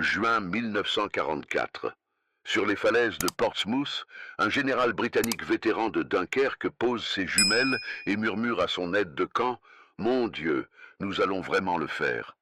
juin 1944. Sur les falaises de Portsmouth, un général britannique vétéran de Dunkerque pose ses jumelles et murmure à son aide de camp « Mon Dieu, nous allons vraiment le faire ».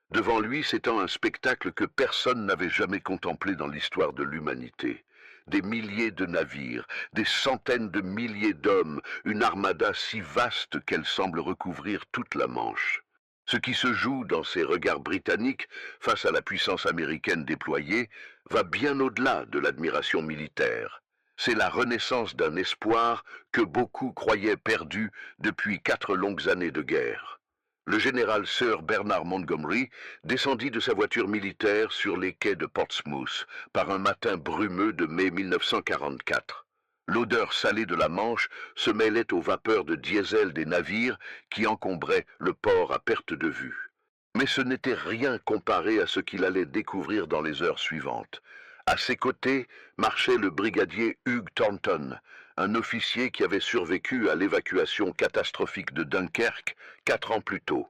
Devant lui s'étend un spectacle que personne n'avait jamais contemplé dans l'histoire de l'humanité. Des milliers de navires, des centaines de milliers d'hommes, une armada si vaste qu'elle semble recouvrir toute la Manche. Ce qui se joue dans ces regards britanniques face à la puissance américaine déployée va bien au-delà de l'admiration militaire. C'est la renaissance d'un espoir que beaucoup croyaient perdu depuis 4 longues années de guerre. Le général Sir Bernard Montgomery descendit de sa voiture militaire sur les quais de Portsmouth par un matin brumeux de mai 1944. L'odeur salée de la Manche se mêlait aux vapeurs de diesel des navires qui encombraient le port à perte de vue. Mais ce n'était rien comparé à ce qu'il allait découvrir dans les heures suivantes. À ses côtés marchait le brigadier Hugh Thornton, un officier qui avait survécu à l'évacuation catastrophique de Dunkerque 4 ans plus tôt.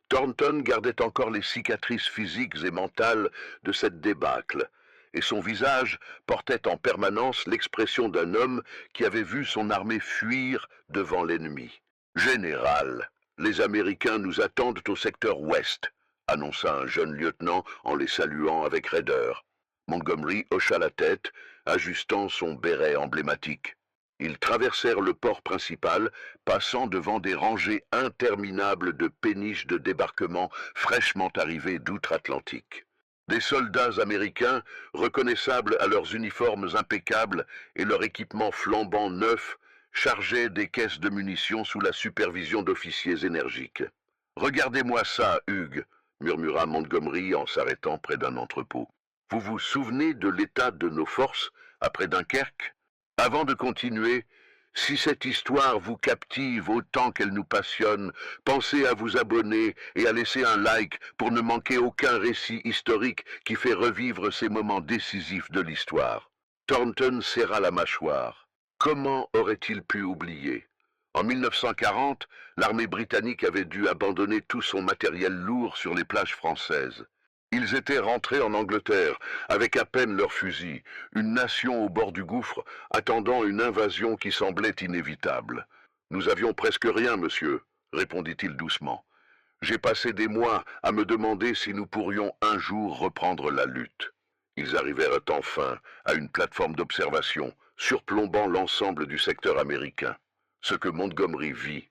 Thornton gardait encore les cicatrices physiques et mentales de cette débâcle, et son visage portait en permanence l'expression d'un homme qui avait vu son armée fuir devant l'ennemi. « Général, les Américains nous attendent au secteur ouest », annonça un jeune lieutenant en les saluant avec raideur. Montgomery hocha la tête, ajustant son béret emblématique. Ils traversèrent le port principal, passant devant des rangées interminables de péniches de débarquement fraîchement arrivées d'outre-Atlantique. Des soldats américains, reconnaissables à leurs uniformes impeccables et leur équipement flambant neuf, chargeaient des caisses de munitions sous la supervision d'officiers énergiques. « Regardez-moi ça, Hugues », murmura Montgomery en s'arrêtant près d'un entrepôt. « Vous vous souvenez de l'état de nos forces après Dunkerque ? Avant de continuer, si cette histoire vous captive autant qu'elle nous passionne, pensez à vous abonner et à laisser un like pour ne manquer aucun récit historique qui fait revivre ces moments décisifs de l'histoire. » Thornton serra la mâchoire. Comment aurait-il pu oublier ? En 1940, l'armée britannique avait dû abandonner tout son matériel lourd sur les plages françaises. Ils étaient rentrés en Angleterre, avec à peine leurs fusils, une nation au bord du gouffre, attendant une invasion qui semblait inévitable. « Nous avions presque rien, monsieur, » répondit-il doucement. « J'ai passé des mois à me demander si nous pourrions un jour reprendre la lutte. » Ils arrivèrent enfin à une plateforme d'observation, surplombant l'ensemble du secteur américain. Ce que Montgomery vit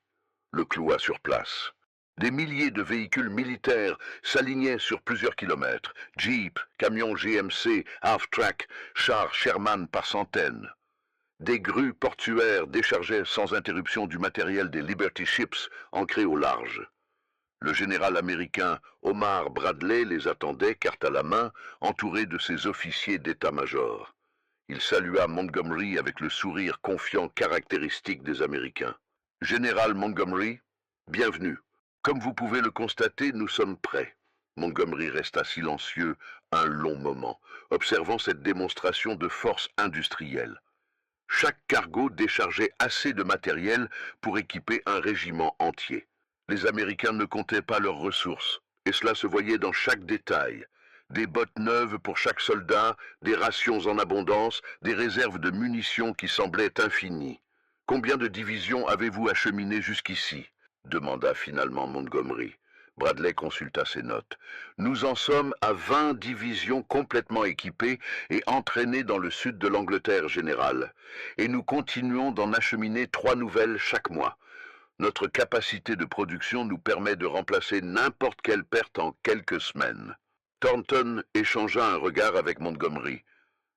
le cloua sur place. Des milliers de véhicules militaires s'alignaient sur plusieurs kilomètres. Jeeps, camions GMC, half-track, chars Sherman par centaines. Des grues portuaires déchargeaient sans interruption du matériel des Liberty Ships ancrés au large. Le général américain Omar Bradley les attendait, carte à la main, entouré de ses officiers d'état-major. Il salua Montgomery avec le sourire confiant caractéristique des Américains. « Général Montgomery, bienvenue. Comme vous pouvez le constater, nous sommes prêts. » Montgomery resta silencieux un long moment, observant cette démonstration de force industrielle. Chaque cargo déchargeait assez de matériel pour équiper un régiment entier. Les Américains ne comptaient pas leurs ressources, et cela se voyait dans chaque détail. Des bottes neuves pour chaque soldat, des rations en abondance, des réserves de munitions qui semblaient infinies. « Combien de divisions avez-vous acheminées jusqu'ici » demanda finalement Montgomery. Bradley consulta ses notes. « Nous en sommes à 20 divisions complètement équipées et entraînées dans le sud de l'Angleterre, général. Et nous continuons d'en acheminer 3 nouvelles chaque mois. Notre capacité de production nous permet de remplacer n'importe quelle perte en quelques semaines. » Thornton échangea un regard avec Montgomery.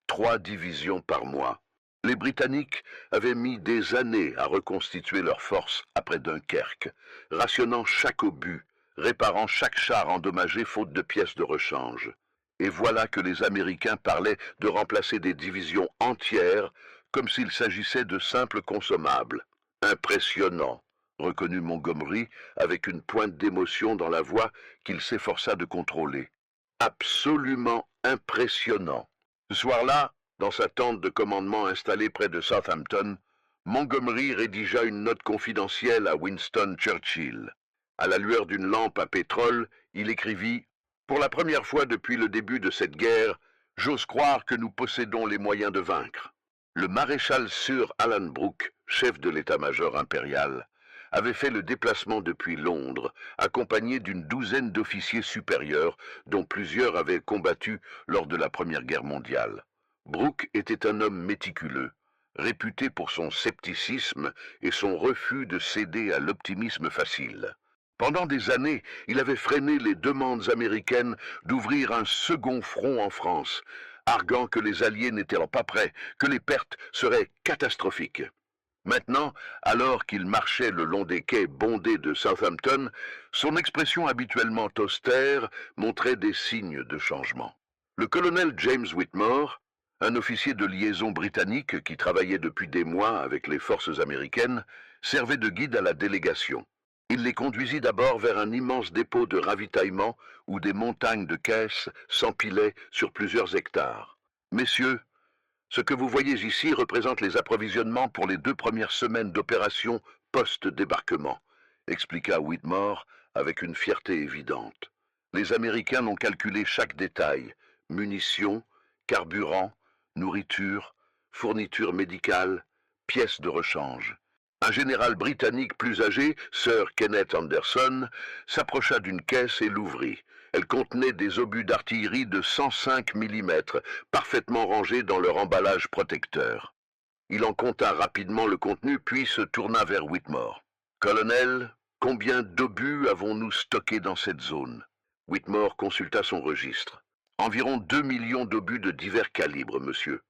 3 divisions par mois. Les Britanniques avaient mis des années à reconstituer leurs forces après Dunkerque, rationnant chaque obus, réparant chaque char endommagé faute de pièces de rechange. Et voilà que les Américains parlaient de remplacer des divisions entières comme s'il s'agissait de simples consommables. Impressionnant, reconnut Montgomery avec une pointe d'émotion dans la voix qu'il s'efforça de contrôler. Absolument impressionnant. Ce soir-là, dans sa tente de commandement installée près de Southampton, Montgomery rédigea une note confidentielle à Winston Churchill. À la lueur d'une lampe à pétrole, il écrivit « Pour la première fois depuis le début de cette guerre, j'ose croire que nous possédons les moyens de vaincre. Le maréchal Sir Alan Brooke, chef de l'état-major impérial, avait fait le déplacement depuis Londres, accompagné d'une douzaine d'officiers supérieurs, dont plusieurs avaient combattu lors de la Première Guerre mondiale. Brooke était un homme méticuleux, réputé pour son scepticisme et son refus de céder à l'optimisme facile. Pendant des années, il avait freiné les demandes américaines d'ouvrir un second front en France, arguant que les Alliés n'étaient pas prêts, que les pertes seraient catastrophiques. Maintenant, alors qu'il marchait le long des quais bondés de Southampton, son expression habituellement austère montrait des signes de changement. Le colonel James Whitmore, un officier de liaison britannique qui travaillait depuis des mois avec les forces américaines, servait de guide à la délégation. Il les conduisit d'abord vers un immense dépôt de ravitaillement où des montagnes de caisses s'empilaient sur plusieurs hectares. « Messieurs, ce que vous voyez ici représente les approvisionnements pour les 2 premières semaines d'opération post-débarquement, expliqua Whitmore avec une fierté évidente. Les Américains ont calculé chaque détail, munitions, carburant, nourriture, fournitures médicales, pièces de rechange. Un général britannique plus âgé, Sir Kenneth Anderson, s'approcha d'une caisse et l'ouvrit. Elle contenait des obus d'artillerie de 105 mm, parfaitement rangés dans leur emballage protecteur. Il en compta rapidement le contenu, puis se tourna vers Whitmore. « Colonel, combien d'obus avons-nous stockés dans cette zone ?» Whitmore consulta son registre. « Environ 2 millions d'obus de divers calibres, monsieur.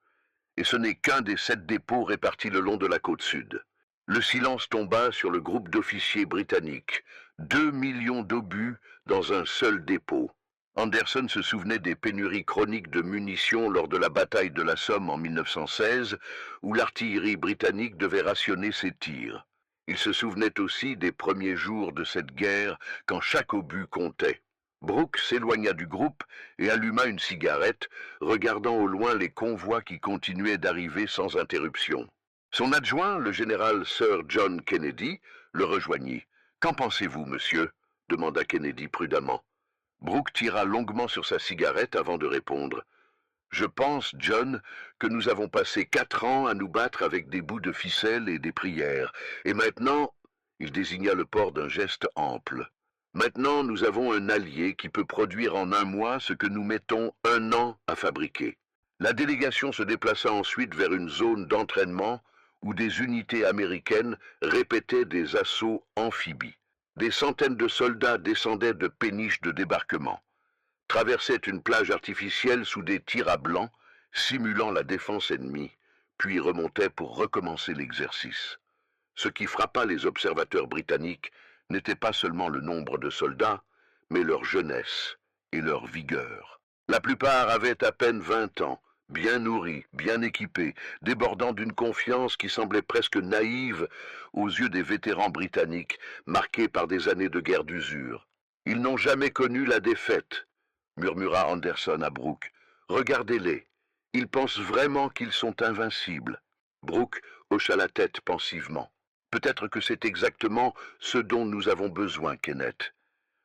Et ce n'est qu'un des 7 dépôts répartis le long de la côte sud. » Le silence tomba sur le groupe d'officiers britanniques. 2 millions d'obus dans un seul dépôt. Anderson se souvenait des pénuries chroniques de munitions lors de la bataille de la Somme en 1916, où l'artillerie britannique devait rationner ses tirs. Il se souvenait aussi des premiers jours de cette guerre, quand chaque obus comptait. Brooke s'éloigna du groupe et alluma une cigarette, regardant au loin les convois qui continuaient d'arriver sans interruption. Son adjoint, le général Sir John Kennedy, le rejoignit. « Qu'en pensez-vous, monsieur » demanda Kennedy prudemment. Brooke tira longuement sur sa cigarette avant de répondre. « Je pense, John, que nous avons passé 4 ans à nous battre avec des bouts de ficelle et des prières. Et maintenant, il désigna le port d'un geste ample. Maintenant, nous avons un allié qui peut produire en 1 mois ce que nous mettons 1 an à fabriquer. » La délégation se déplaça ensuite vers une zone d'entraînement où des unités américaines répétaient des assauts amphibies. Des centaines de soldats descendaient de péniches de débarquement, traversaient une plage artificielle sous des tirs à blanc, simulant la défense ennemie, puis remontaient pour recommencer l'exercice. Ce qui frappa les observateurs britanniques n'était pas seulement le nombre de soldats, mais leur jeunesse et leur vigueur. La plupart avaient à peine 20 ans, bien nourris, bien équipés, débordant d'une confiance qui semblait presque naïve aux yeux des vétérans britanniques, marqués par des années de guerre d'usure. « Ils n'ont jamais connu la défaite, » murmura Anderson à Brooke. « Regardez-les, ils pensent vraiment qu'ils sont invincibles. » Brooke hocha la tête pensivement. « Peut-être que c'est exactement ce dont nous avons besoin, Kenneth.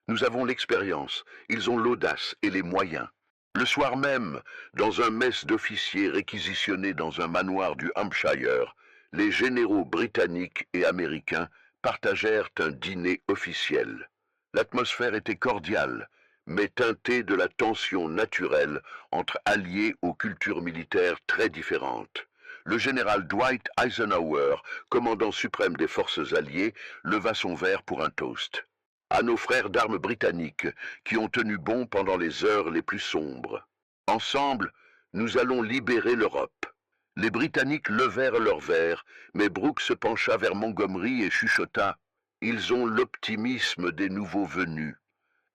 Nous avons l'expérience, ils ont l'audace et les moyens. » Le soir même, dans un mess d'officiers réquisitionnés dans un manoir du Hampshire, les généraux britanniques et américains partagèrent un dîner officiel. L'atmosphère était cordiale, mais teintée de la tension naturelle entre alliés aux cultures militaires très différentes. Le général Dwight Eisenhower, commandant suprême des forces alliées, leva son verre pour un toast. À nos frères d'armes britanniques, qui ont tenu bon pendant les heures les plus sombres. Ensemble, nous allons libérer l'Europe. Les Britanniques levèrent leurs verres, mais Brooke se pencha vers Montgomery et chuchota. Ils ont l'optimisme des nouveaux venus.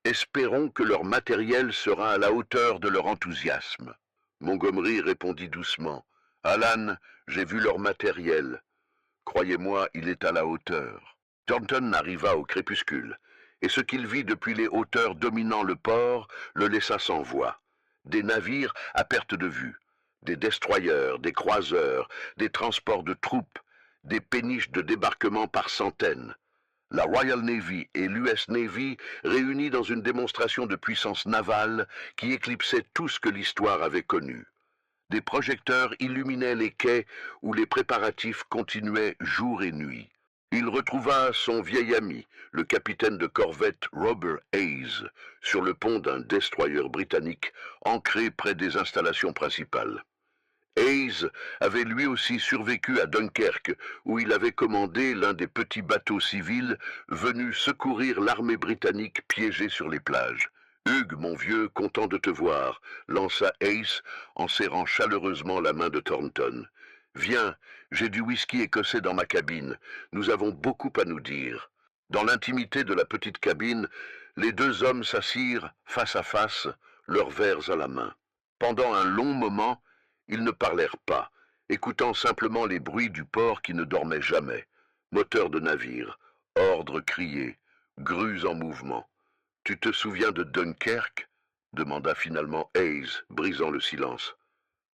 Espérons que leur matériel sera à la hauteur de leur enthousiasme. Montgomery répondit doucement. Alan, j'ai vu leur matériel. Croyez-moi, il est à la hauteur. Thornton arriva au crépuscule, et ce qu'il vit depuis les hauteurs dominant le port le laissa sans voix. Des navires à perte de vue, des destroyers, des croiseurs, des transports de troupes, des péniches de débarquement par centaines. La Royal Navy et l'US Navy réunis dans une démonstration de puissance navale qui éclipsait tout ce que l'histoire avait connu. Des projecteurs illuminaient les quais où les préparatifs continuaient jour et nuit. Il retrouva son vieil ami, le capitaine de corvette Robert Hayes, sur le pont d'un destroyer britannique ancré près des installations principales. Hayes avait lui aussi survécu à Dunkerque, où il avait commandé l'un des petits bateaux civils venus secourir l'armée britannique piégée sur les plages. « Hugues, mon vieux, content de te voir », lança Hayes en serrant chaleureusement la main de Thornton. « Viens, j'ai du whisky écossais dans ma cabine. Nous avons beaucoup à nous dire. » Dans l'intimité de la petite cabine, les deux hommes s'assirent face à face, leurs verres à la main. Pendant un long moment, ils ne parlèrent pas, écoutant simplement les bruits du port qui ne dormait jamais. Moteurs de navires, ordres criés, grues en mouvement. « Tu te souviens de Dunkerque ?» demanda finalement Hayes, brisant le silence.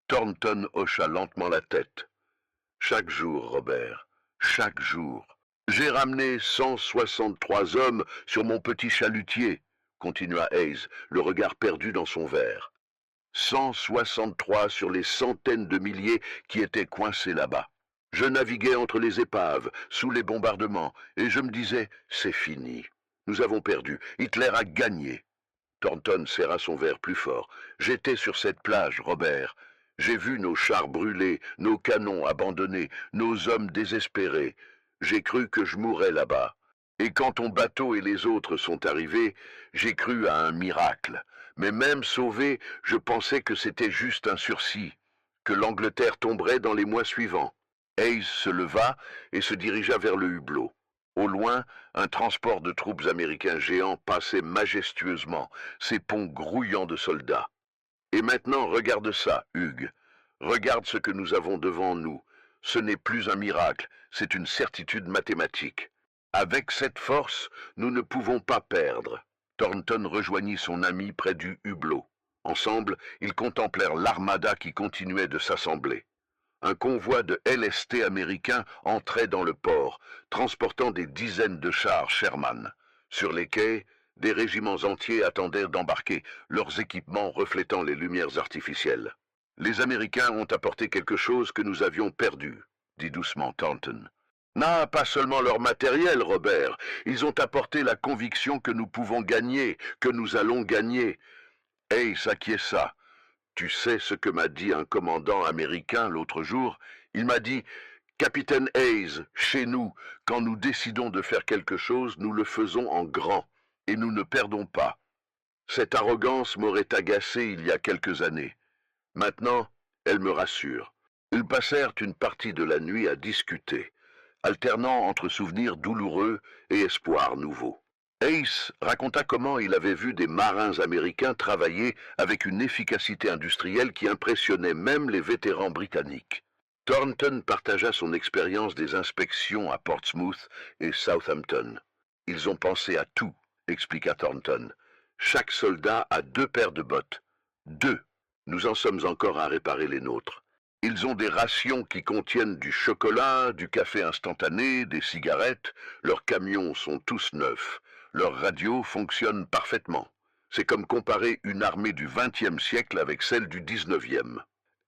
Thornton hocha lentement la tête. « Chaque jour, Robert, chaque jour. J'ai ramené 163 hommes sur mon petit chalutier, » continua Hayes, le regard perdu dans son verre. 163 sur les centaines de milliers qui étaient coincés là-bas. Je naviguais entre les épaves, sous les bombardements, et je me disais, c'est fini. Nous avons perdu. Hitler a gagné. Thornton serra son verre plus fort. J'étais sur cette plage, Robert. J'ai vu nos chars brûlés, nos canons abandonnés, nos hommes désespérés. J'ai cru que je mourrais là-bas. Et quand ton bateau et les autres sont arrivés, j'ai cru à un miracle. Mais même sauvé, je pensais que c'était juste un sursis, que l'Angleterre tomberait dans les mois suivants. Hayes se leva et se dirigea vers le hublot. Au loin, un transport de troupes américains géants passait majestueusement, ses ponts grouillant de soldats. Et maintenant, regarde ça, Hugues. Regarde ce que nous avons devant nous. Ce n'est plus un miracle, c'est une certitude mathématique. Avec cette force, nous ne pouvons pas perdre. Thornton rejoignit son ami près du hublot. Ensemble, ils contemplèrent l'armada qui continuait de s'assembler. Un convoi de LST américains entrait dans le port, transportant des dizaines de chars Sherman. Sur les quais, des régiments entiers attendaient d'embarquer, leurs équipements reflétant les lumières artificielles. « Les Américains ont apporté quelque chose que nous avions perdu, » dit doucement Thornton. « Non, pas seulement leur matériel, Robert. Ils ont apporté la conviction que nous pouvons gagner, que nous allons gagner. » Hey, ça qui est ça. Tu sais ce que m'a dit un commandant américain l'autre jour? Il m'a dit, « Capitaine Hayes, chez nous, quand nous décidons de faire quelque chose, nous le faisons en grand, et nous ne perdons pas. » Cette arrogance m'aurait agacé il y a quelques années. Maintenant, elle me rassure. Ils passèrent une partie de la nuit à discuter, alternant entre souvenirs douloureux et espoirs nouveaux. Hayes raconta comment il avait vu des marins américains travailler avec une efficacité industrielle qui impressionnait même les vétérans britanniques. Thornton partagea son expérience des inspections à Portsmouth et Southampton. « Ils ont pensé à tout, » expliqua Thornton. « Chaque soldat a 2 paires de bottes. 2. Nous en sommes encore à réparer les nôtres. Ils ont des rations qui contiennent du chocolat, du café instantané, des cigarettes. Leurs camions sont tous neufs. Leurs radios fonctionnent parfaitement. C'est comme comparer une armée du XXe siècle avec celle du XIXe. »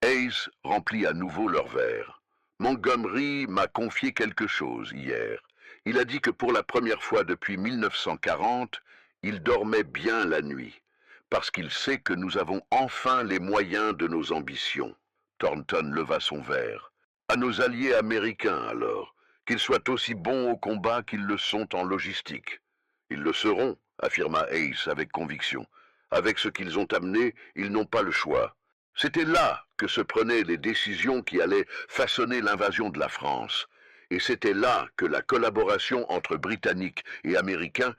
Hayes remplit à nouveau leur verre. « Montgomery m'a confié quelque chose hier. Il a dit que pour la première fois depuis 1940, il dormait bien la nuit, parce qu'il sait que nous avons enfin les moyens de nos ambitions. » Thornton leva son verre. « À nos alliés américains, alors, qu'ils soient aussi bons au combat qu'ils le sont en logistique. »« Ils le seront, » affirma Hayes avec conviction. « Avec ce qu'ils ont amené, ils n'ont pas le choix. » C'était là que se prenaient les décisions qui allaient façonner l'invasion de la France. Et c'était là que la collaboration entre Britanniques et Américains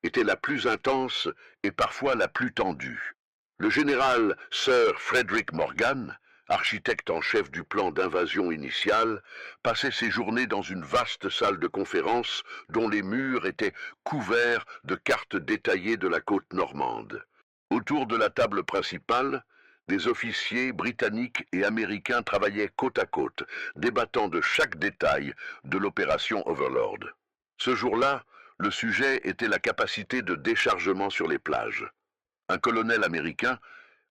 était la plus intense et parfois la plus tendue. Le général Sir Frederick Morgan, architecte en chef du plan d'invasion initial, passait ses journées dans une vaste salle de conférence dont les murs étaient couverts de cartes détaillées de la côte normande. Autour de la table principale, des officiers britanniques et américains travaillaient côte à côte, débattant de chaque détail de l'opération Overlord. Ce jour-là, Le sujet était la capacité de déchargement sur les plages. Un colonel américain,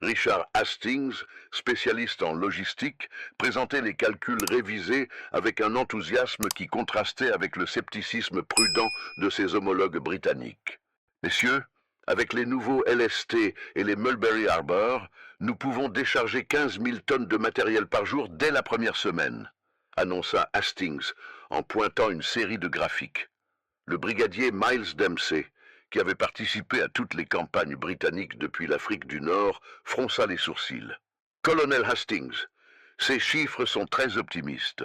Richard Hastings, spécialiste en logistique, présentait les calculs révisés avec un enthousiasme qui contrastait avec le scepticisme prudent de ses homologues britanniques. Messieurs, avec les nouveaux LST et les Mulberry Harbor, nous pouvons décharger 15 000 tonnes de matériel par jour dès la première semaine, annonça Hastings en pointant une série de graphiques. Le brigadier Miles Dempsey, qui avait participé à toutes les campagnes britanniques depuis l'Afrique du Nord, fronça les sourcils. Colonel Hastings, ces chiffres sont très optimistes.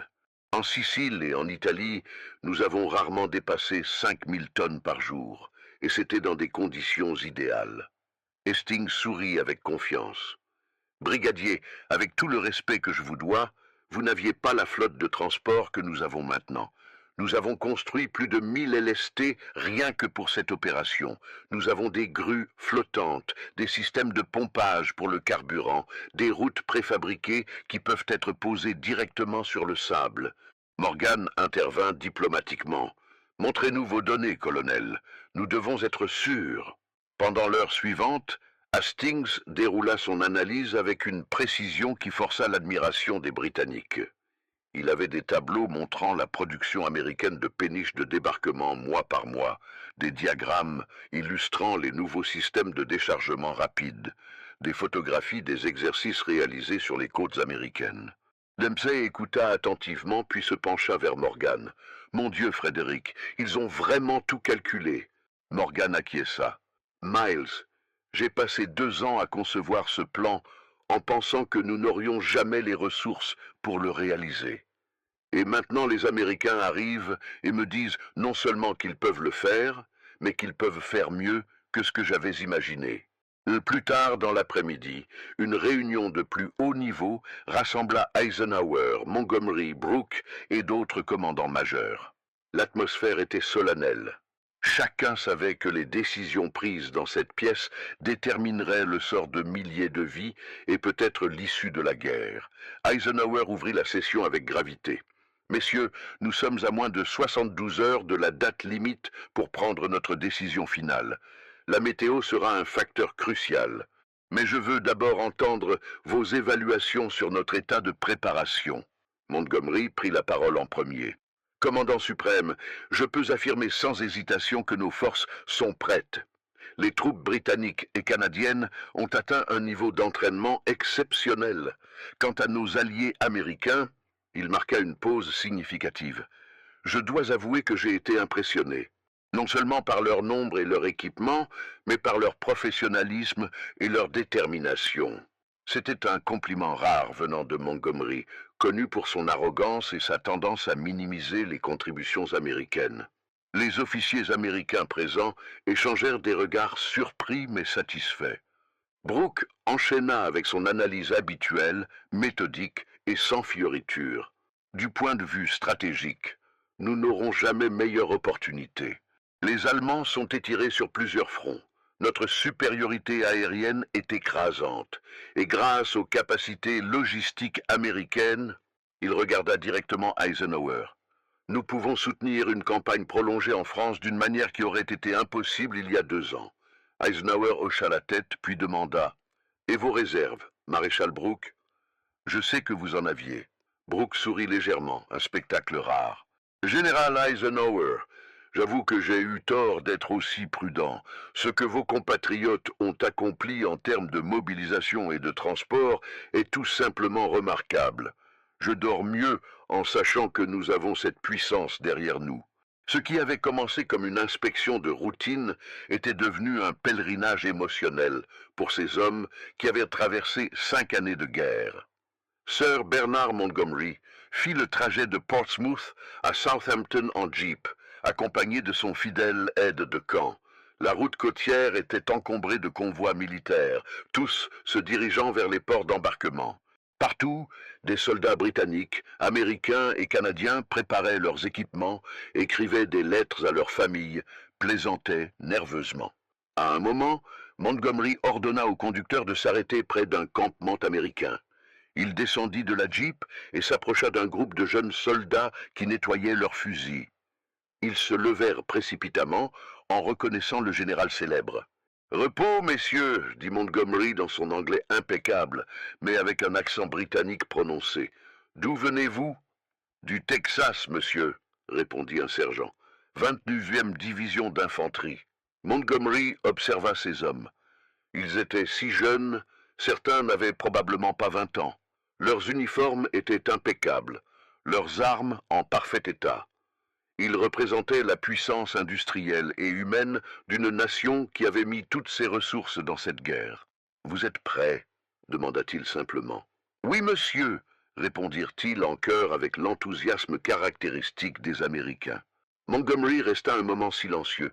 En Sicile et en Italie, nous avons rarement dépassé 5 000 tonnes par jour, et c'était dans des conditions idéales. Hastings sourit avec confiance. Brigadier, avec tout le respect que je vous dois, vous n'aviez pas la flotte de transport que nous avons maintenant. Nous avons construit plus de 1000 LST rien que pour cette opération. Nous avons des grues flottantes, des systèmes de pompage pour le carburant, des routes préfabriquées qui peuvent être posées directement sur le sable. Morgan intervint diplomatiquement. « Montrez-nous vos données, colonel. Nous devons être sûrs. » Pendant l'heure suivante, Hastings déroula son analyse avec une précision qui força l'admiration des Britanniques. Il avait des tableaux montrant la production américaine de péniches de débarquement mois par mois, des diagrammes illustrant les nouveaux systèmes de déchargement rapide, des photographies des exercices réalisés sur les côtes américaines. Dempsey écouta attentivement puis se pencha vers Morgan. « Mon Dieu, Frédéric, ils ont vraiment tout calculé. » Morgan acquiesça. « Miles, j'ai passé 2 ans à concevoir ce plan en pensant que nous n'aurions jamais les ressources pour le réaliser. Et maintenant les Américains arrivent et me disent non seulement qu'ils peuvent le faire, mais qu'ils peuvent faire mieux que ce que j'avais imaginé. » Plus tard dans l'après-midi, une réunion de plus haut niveau rassembla Eisenhower, Montgomery, Brooke et d'autres commandants majeurs. L'atmosphère était solennelle. Chacun savait que les décisions prises dans cette pièce détermineraient le sort de milliers de vies et peut-être l'issue de la guerre. Eisenhower ouvrit la session avec gravité. « Messieurs, nous sommes à moins de 72 heures de la date limite pour prendre notre décision finale. La météo sera un facteur crucial. Mais je veux d'abord entendre vos évaluations sur notre état de préparation. » Montgomery prit la parole en premier. « Commandant suprême, je peux affirmer sans hésitation que nos forces sont prêtes. Les troupes britanniques et canadiennes ont atteint un niveau d'entraînement exceptionnel. Quant à nos alliés américains, » il marqua une pause significative. « Je dois avouer que j'ai été impressionné, non seulement par leur nombre et leur équipement, mais par leur professionnalisme et leur détermination. » C'était un compliment rare venant de Montgomery, connu pour son arrogance et sa tendance à minimiser les contributions américaines. Les officiers américains présents échangèrent des regards surpris mais satisfaits. Brooke enchaîna avec son analyse habituelle, méthodique et sans fioriture. Du point de vue stratégique, nous n'aurons jamais meilleure opportunité. Les Allemands sont étirés sur plusieurs fronts. Notre supériorité aérienne est écrasante, et grâce aux capacités logistiques américaines, il regarda directement Eisenhower. Nous pouvons soutenir une campagne prolongée en France d'une manière qui aurait été impossible il y a 2 ans. Eisenhower hocha la tête, puis demanda « Et vos réserves, maréchal Brooke ?» « Je sais que vous en aviez. » Brooke sourit légèrement, un spectacle rare. « Général Eisenhower, j'avoue que j'ai eu tort d'être aussi prudent. Ce que vos compatriotes ont accompli en termes de mobilisation et de transport est tout simplement remarquable. Je dors mieux en sachant que nous avons cette puissance derrière nous. » Ce qui avait commencé comme une inspection de routine était devenu un pèlerinage émotionnel pour ces hommes qui avaient traversé 5 années de guerre. Sir Bernard Montgomery fit le trajet de Portsmouth à Southampton en jeep, accompagné de son fidèle aide de camp. La route côtière était encombrée de convois militaires, tous se dirigeant vers les ports d'embarquement. Partout, des soldats britanniques, américains et canadiens préparaient leurs équipements, écrivaient des lettres à leurs familles, plaisantaient nerveusement. À un moment, Montgomery ordonna au conducteur de s'arrêter près d'un campement américain. Il descendit de la jeep et s'approcha d'un groupe de jeunes soldats qui nettoyaient leurs fusils. Ils se levèrent précipitamment en reconnaissant le général célèbre. « Repos, messieurs, dit Montgomery dans son anglais impeccable, mais avec un accent britannique prononcé. D'où venez-vous ? Du Texas, monsieur, répondit un sergent. 29e division d'infanterie. Montgomery observa ces hommes. Ils étaient si jeunes, certains n'avaient probablement pas 20 ans. Leurs uniformes étaient impeccables, leurs armes en parfait état. Ils représentaient la puissance industrielle et humaine d'une nation qui avait mis toutes ses ressources dans cette guerre. « Vous êtes prêts ? Demanda-t-il simplement. « Oui, monsieur, répondirent-ils en chœur avec l'enthousiasme caractéristique des Américains. Montgomery resta un moment silencieux,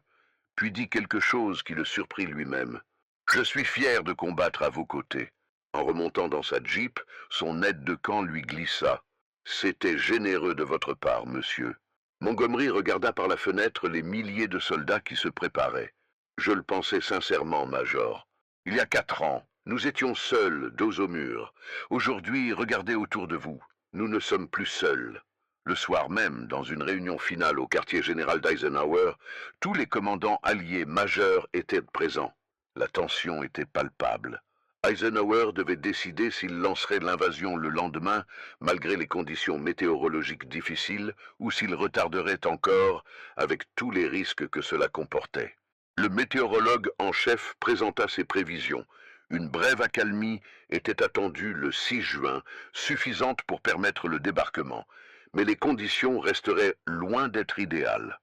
puis dit quelque chose qui le surprit lui-même. « Je suis fier de combattre à vos côtés. » En remontant dans sa Jeep, son aide de camp lui glissa. « C'était généreux de votre part, monsieur. » Montgomery regarda par la fenêtre les milliers de soldats qui se préparaient. « Je le pensais sincèrement, Major. Il y a 4 ans, nous étions seuls, dos au mur. Aujourd'hui, regardez autour de vous. Nous ne sommes plus seuls. » Le soir même, dans une réunion finale au quartier général d'Eisenhower, tous les commandants alliés majeurs étaient présents. La tension était palpable. Eisenhower devait décider s'il lancerait l'invasion le lendemain, malgré les conditions météorologiques difficiles, ou s'il retarderait encore, avec tous les risques que cela comportait. Le météorologue en chef présenta ses prévisions. Une brève accalmie était attendue le 6 juin, suffisante pour permettre le débarquement, mais les conditions resteraient loin d'être idéales.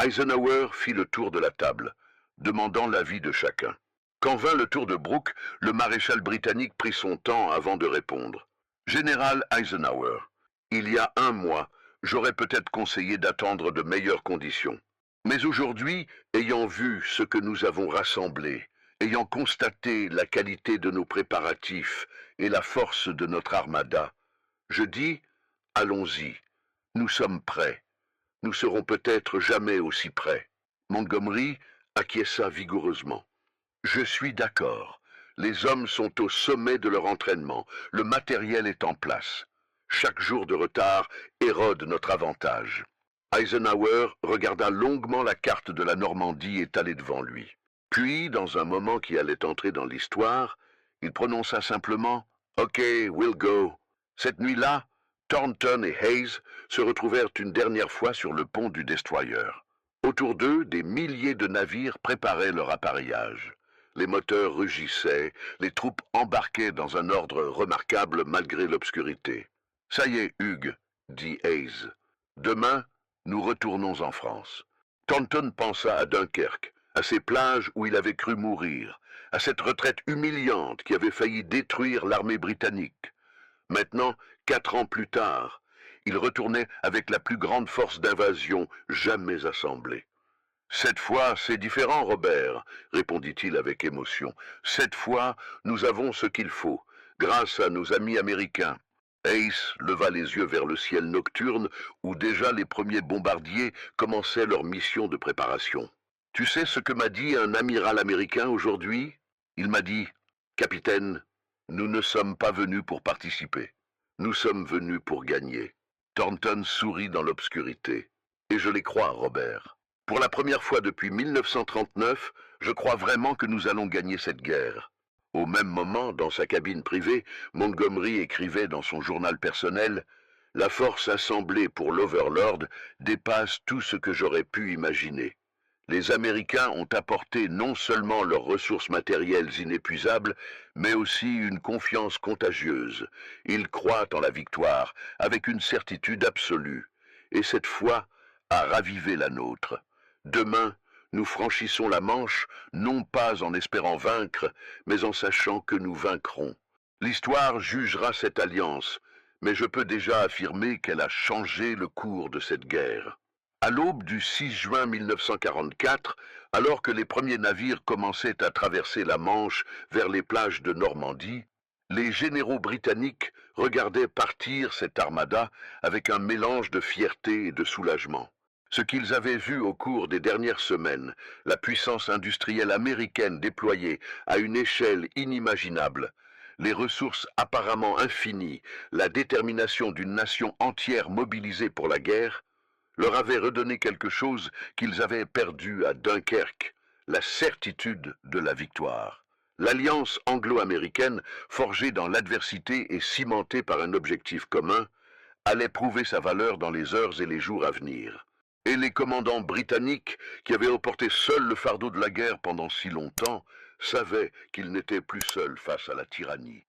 Eisenhower fit le tour de la table, demandant l'avis de chacun. Quand vint le tour de Brooke, le maréchal britannique prit son temps avant de répondre. « Général Eisenhower, il y a 1 mois, j'aurais peut-être conseillé d'attendre de meilleures conditions. Mais aujourd'hui, ayant vu ce que nous avons rassemblé, ayant constaté la qualité de nos préparatifs et la force de notre armada, je dis, allons-y, nous sommes prêts. Nous serons peut-être jamais aussi prêts. » Montgomery acquiesça vigoureusement. « Je suis d'accord. Les hommes sont au sommet de leur entraînement. Le matériel est en place. Chaque jour de retard érode notre avantage. » Eisenhower regarda longuement la carte de la Normandie étalée devant lui. Puis, dans un moment qui allait entrer dans l'histoire, il prononça simplement « OK, we'll go ». Cette nuit-là, Thornton et Hayes se retrouvèrent une dernière fois sur le pont du destroyer. Autour d'eux, des milliers de navires préparaient leur appareillage. Les moteurs rugissaient, les troupes embarquaient dans un ordre remarquable malgré l'obscurité. « Ça y est, Hugues, » dit Hayes. « Demain, nous retournons en France. » Thornton pensa à Dunkerque, à ces plages où il avait cru mourir, à cette retraite humiliante qui avait failli détruire l'armée britannique. Maintenant, 4 ans plus tard, il retournait avec la plus grande force d'invasion jamais assemblée. « Cette fois, c'est différent, Robert, » répondit-il avec émotion. « Cette fois, nous avons ce qu'il faut, grâce à nos amis américains. » Hayes leva les yeux vers le ciel nocturne où déjà les premiers bombardiers commençaient leur mission de préparation. « Tu sais ce que m'a dit un amiral américain aujourd'hui ? Il m'a dit, « Capitaine, nous ne sommes pas venus pour participer. Nous sommes venus pour gagner. » Thornton sourit dans l'obscurité. « Et je les crois, Robert. Pour la première fois depuis 1939, je crois vraiment que nous allons gagner cette guerre. » Au même moment, dans sa cabine privée, Montgomery écrivait dans son journal personnel « La force assemblée pour l'Overlord dépasse tout ce que j'aurais pu imaginer. Les Américains ont apporté non seulement leurs ressources matérielles inépuisables, mais aussi une confiance contagieuse. Ils croient en la victoire, avec une certitude absolue, et cette foi a ravivé la nôtre. Demain, nous franchissons la Manche, non pas en espérant vaincre, mais en sachant que nous vaincrons. L'histoire jugera cette alliance, mais je peux déjà affirmer qu'elle a changé le cours de cette guerre. » À l'aube du 6 juin 1944, alors que les premiers navires commençaient à traverser la Manche vers les plages de Normandie, les généraux britanniques regardaient partir cette armada avec un mélange de fierté et de soulagement. Ce qu'ils avaient vu au cours des dernières semaines, la puissance industrielle américaine déployée à une échelle inimaginable, les ressources apparemment infinies, la détermination d'une nation entière mobilisée pour la guerre, leur avait redonné quelque chose qu'ils avaient perdu à Dunkerque, la certitude de la victoire. L'alliance anglo-américaine, forgée dans l'adversité et cimentée par un objectif commun, allait prouver sa valeur dans les heures et les jours à venir. Et les commandants britanniques, qui avaient emporté seuls le fardeau de la guerre pendant si longtemps, savaient qu'ils n'étaient plus seuls face à la tyrannie.